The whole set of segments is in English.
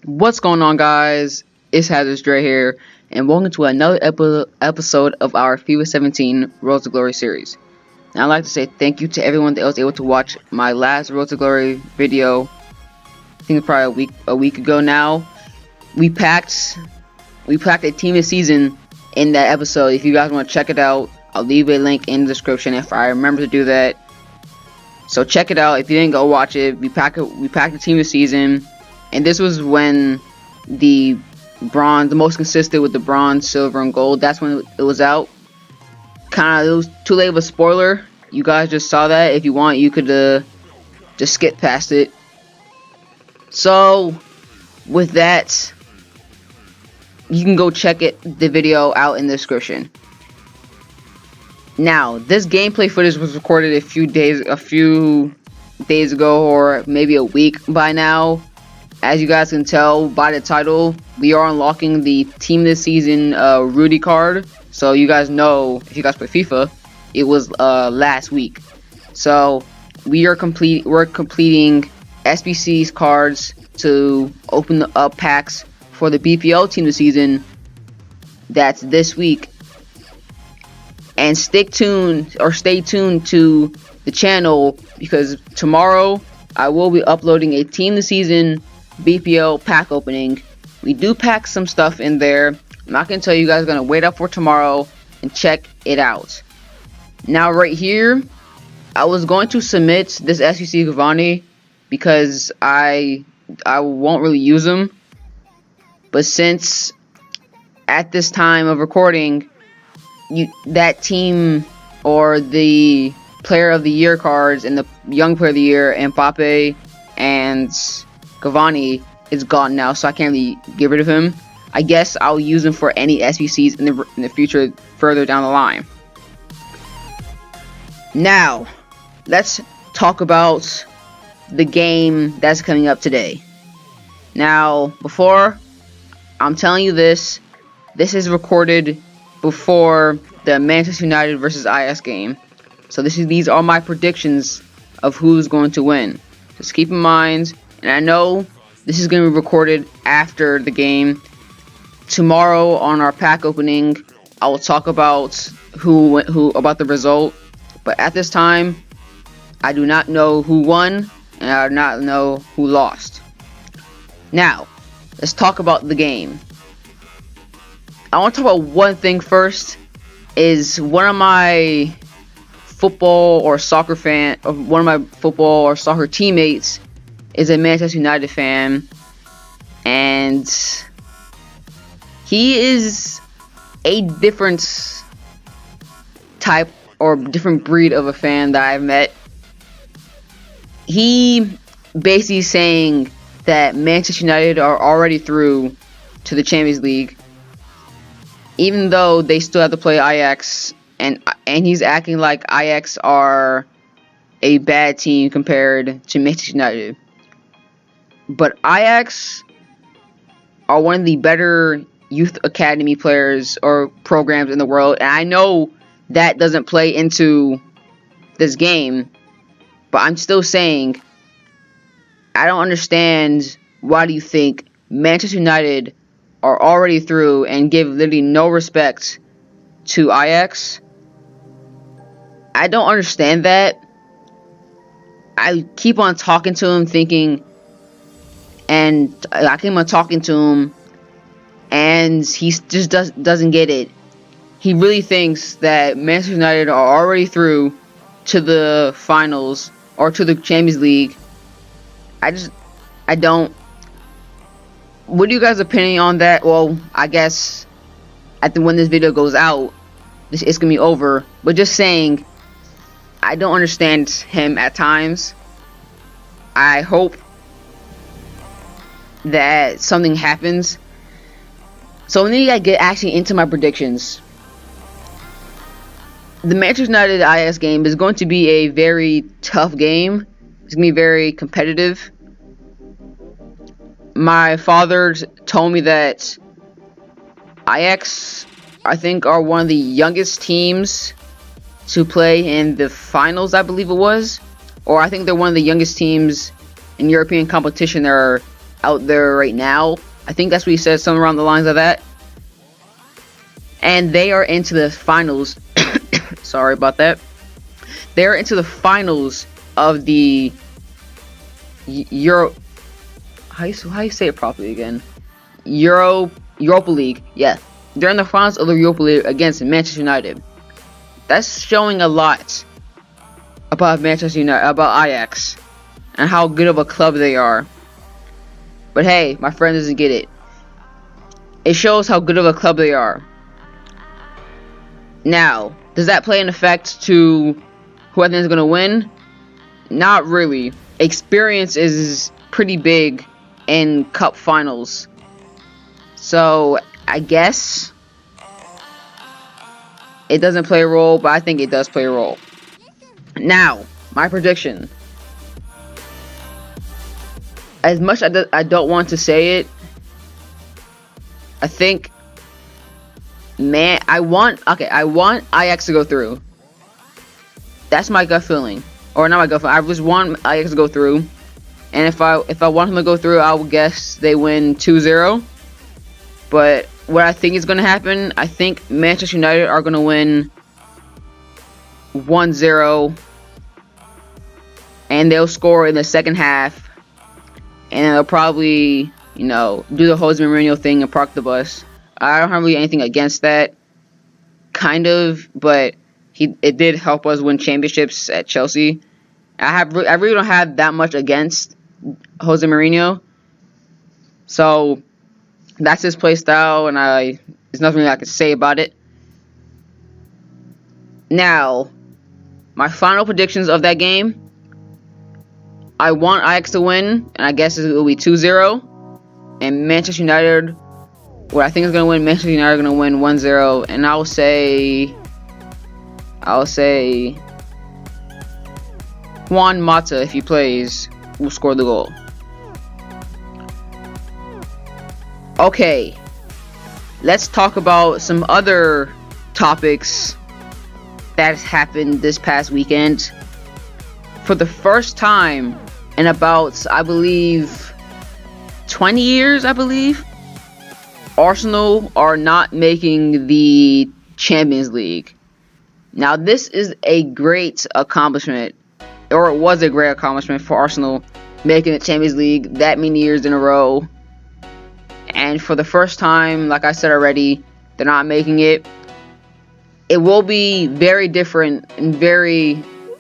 What's going on, guys? It's Hazardousdre here, and welcome to another episode of our FIFA 17 Road to Glory series. Now, I'd like to say thank you to everyone that was able to watch my last Road to Glory video. I think probably a week ago now. We packed a team of season in that episode. If you guys want to check it out, I'll leave a link in the description if I remember to do that. So check it out. If you didn't go watch it, we packed a team of season. And this was when the most consistent with the bronze, silver, and gold. That's when it was out. It was too late of a spoiler. You guys just saw that. If you want, you could just skip past it. So, with that, you can go check the video out in the description. Now, this gameplay footage was recorded a few days ago, or maybe a week by now. As you guys can tell by the title, we are unlocking the Team this Season RUDY card. So you guys know, if you guys play FIFA, it was last week. So we're completing SBC's cards to open up packs for the BPL Team this Season. That's this week. And stay tuned to the channel, because tomorrow I will be uploading a Team this Season BPL pack opening. We do pack some stuff in there. I'm not gonna tell you guys, gonna wait up for tomorrow and check it out. Now right here, I was going to submit this SBC Cavani because I won't really use him, but since at this time of recording, that team or the player of the year cards and the young player of the year, Mbappe and Cavani, is gone now, so I can't really get rid of him. I guess I'll use him for any SBCs in the future further down the line. Now, let's talk about the game that's coming up today. Now, before I'm telling you this is recorded before the Manchester United versus Ajax game. So these are my predictions of who's going to win. Just keep in mind. And I know this is going to be recorded after the game. Tomorrow on our pack opening, I will talk about who about the result. But at this time, I do not know who won, and I do not know who lost. Now, let's talk about the game. I want to talk about one thing first. Is one of my football or soccer teammates is a Manchester United fan, and he is a different type or different breed of a fan that I've met. He basically saying that Manchester United are already through to the Champions League, even though they still have to play Ajax, and he's acting like Ajax are a bad team compared to Manchester United. But Ajax are one of the better youth academy players or programs in the world, and I know that doesn't play into this game, but I'm still saying, I don't understand why do you think Manchester United are already through and give literally no respect to Ajax. I don't understand that. I keep on talking to him, and he just doesn't get it. He really thinks that Manchester United are already through to the finals or to the Champions League. I don't. What are you guys' opinion on that? Well, I guess when this video goes out, it's gonna be over. But just saying, I don't understand him at times. I hope that something happens. So then I get actually into my predictions. The Manchester United Ajax game is going to be a very tough game. It's going to be very competitive. My father told me that Ajax, I think, are one of the youngest teams to play in the finals, I believe it was. Or I think they're one of the youngest teams in European competition that are out there right now. I think that's what he said, somewhere around the lines of that. And they are into the finals. Sorry about that. They're into the finals of the Euro. How you say it properly again? Europa League. Yeah, they're in the finals of the Europa League against Manchester United. That's showing a lot about Manchester United, about Ajax, and how good of a club they are. But hey, my friend doesn't get it. It shows how good of a club they are. Now, does that play an effect to who I think is going to win? Not really. Experience is pretty big in cup finals. So, I guess it doesn't play a role, but I think it does play a role. Now, my prediction. As much as I don't want to say it, I think, I want Ajax to go through. That's my gut feeling. Or not my gut feeling. I just want Ajax to go through. And if I want him to go through, I will guess they win 2-0. But what I think is going to happen, I think Manchester United are going to win 1-0. And they'll score in the second half. And they'll probably, do the Jose Mourinho thing and park the bus. I don't have really anything against that. Kind of, but it did help us win championships at Chelsea. I really don't have that much against Jose Mourinho. So that's his play style, and there's nothing really I can say about it. Now, my final predictions of that game. I want Ajax to win, and I guess it will be 2-0. And Manchester United, what I think is going to win, Manchester United are going to win 1-0. And I'll say Juan Mata, if he plays, will score the goal. Okay, let's talk about some other topics that has happened this past weekend. For the first time in about, I believe, 20 years, Arsenal are not making the Champions League. Now, this is a great accomplishment, or it was a great accomplishment for Arsenal making the Champions League that many years in a row. And for the first time, like I said already, they're not making it. It will be very different and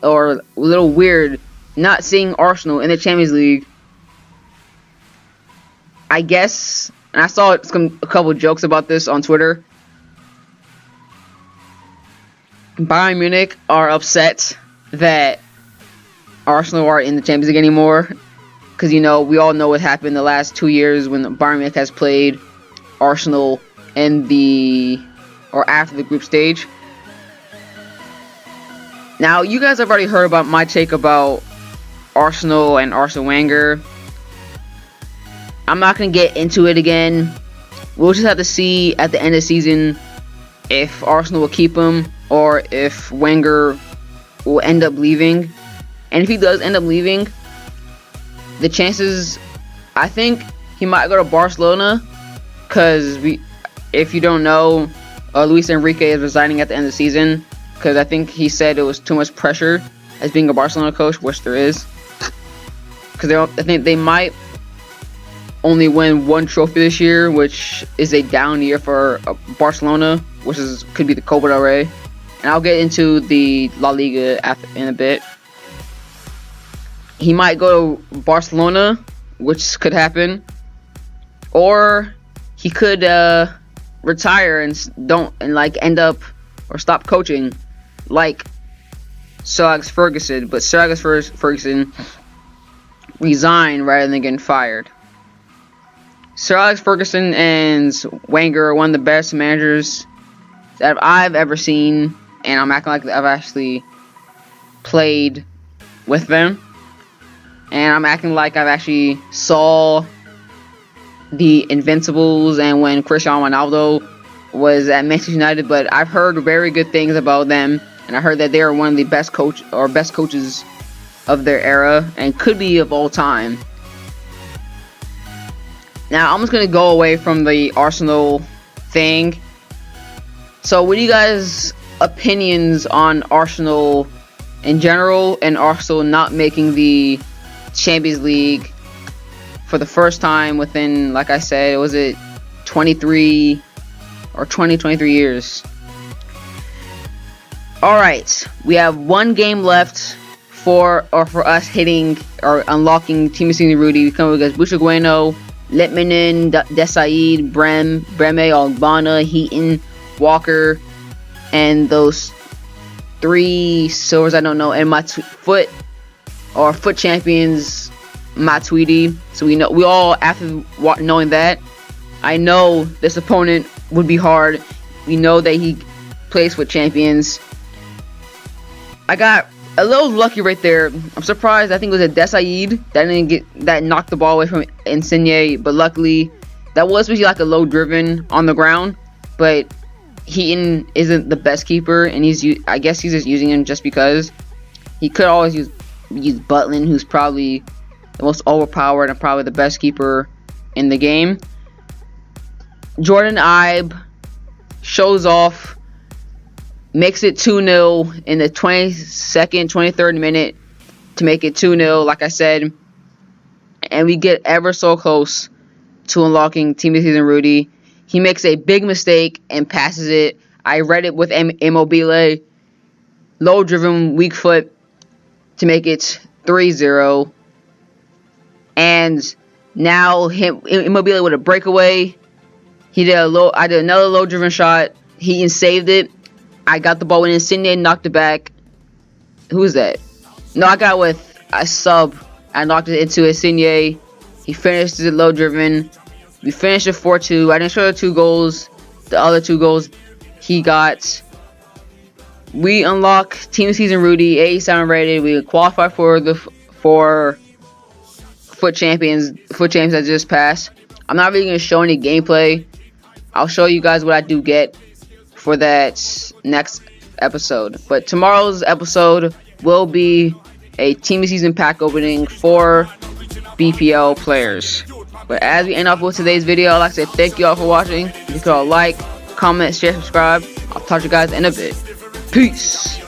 or a little weird not seeing Arsenal in the Champions League. I guess, and I saw a couple jokes about this on Twitter. Bayern Munich are upset that Arsenal aren't in the Champions League anymore. Because, we all know what happened the last 2 years when Bayern Munich has played Arsenal in after the group stage. Now, you guys have already heard about my take about Arsenal and Arsene Wenger. I'm not going to get into it again. We'll just have to see at the end of the season if Arsenal will keep him or if Wenger will end up leaving. And if he does end up leaving, the chances, I think he might go to Barcelona. Because if you don't know, Luis Enrique is resigning at the end of the season. Because I think he said it was too much pressure as being a Barcelona coach, which there is. Because I think they might only win one trophy this year, which is a down year for Barcelona, which could be the Copa del Rey. And I'll get into the La Liga in a bit. He might go to Barcelona, which could happen, or he could retire and end up or stop coaching, like Sir Alex Ferguson. But Sir Alex Ferguson resigned rather than getting fired. Sir Alex Ferguson and Wenger are one of the best managers that I've ever seen, and I'm acting like I've actually played with them. And I'm acting like I've actually saw the Invincibles and when Cristiano Ronaldo was at Manchester United. But I've heard very good things about them, and I heard that they are one of the best coaches of their era and could be of all time. Now I'm just gonna go away from the Arsenal thing. So what are you guys' opinions on Arsenal in general, and Arsenal not making the Champions League for the first time within, like I said, was it 23 years? Alright, we have one game left for us hitting or unlocking Team of Season RUDY. We come against Bushigueno, Litmanen, Desailly, Breme, Ogbonna, Heaton, Walker, and those 3 silvers I don't know, and my foot champions, Matuidi. So we all, after knowing that, I know this opponent would be hard. We know that he plays for champions. I got a little lucky right there. I'm surprised. I think it was a Desailly that knocked the ball away from Insigne, but luckily that was really like a low driven on the ground. But Heaton isn't the best keeper, and I guess he's just using him just because. He could always use Butland, who's probably the most overpowered and probably the best keeper in the game. Jordan Ibe shows off, makes it 2-0 in the 23rd minute to make it 2-0, like I said. And we get ever so close to unlocking Team of the Season RUDY. He makes a big mistake and passes it. I read it with Immobile. Low driven, weak foot to make it 3-0. And now Immobile with a breakaway. I did another low driven shot. He saved it. I got the ball when Insigne knocked it back. Who is that? No, I got with a sub. I knocked it into Insigne. He finished it low driven. We finished it 4-2. I didn't show the 2 goals. The other 2 goals he got. We unlock Team of Season RUDY, 87 rated. We qualify for the foot champions that just passed. I'm not really gonna show any gameplay. I'll show you guys what I do get for that next episode. But tomorrow's episode will be a Team of Season pack opening for BPL players. But as we end off with today's video, I'd like to say thank you all for watching. You can all like, comment, share, subscribe. I'll talk to you guys in a bit. Peace.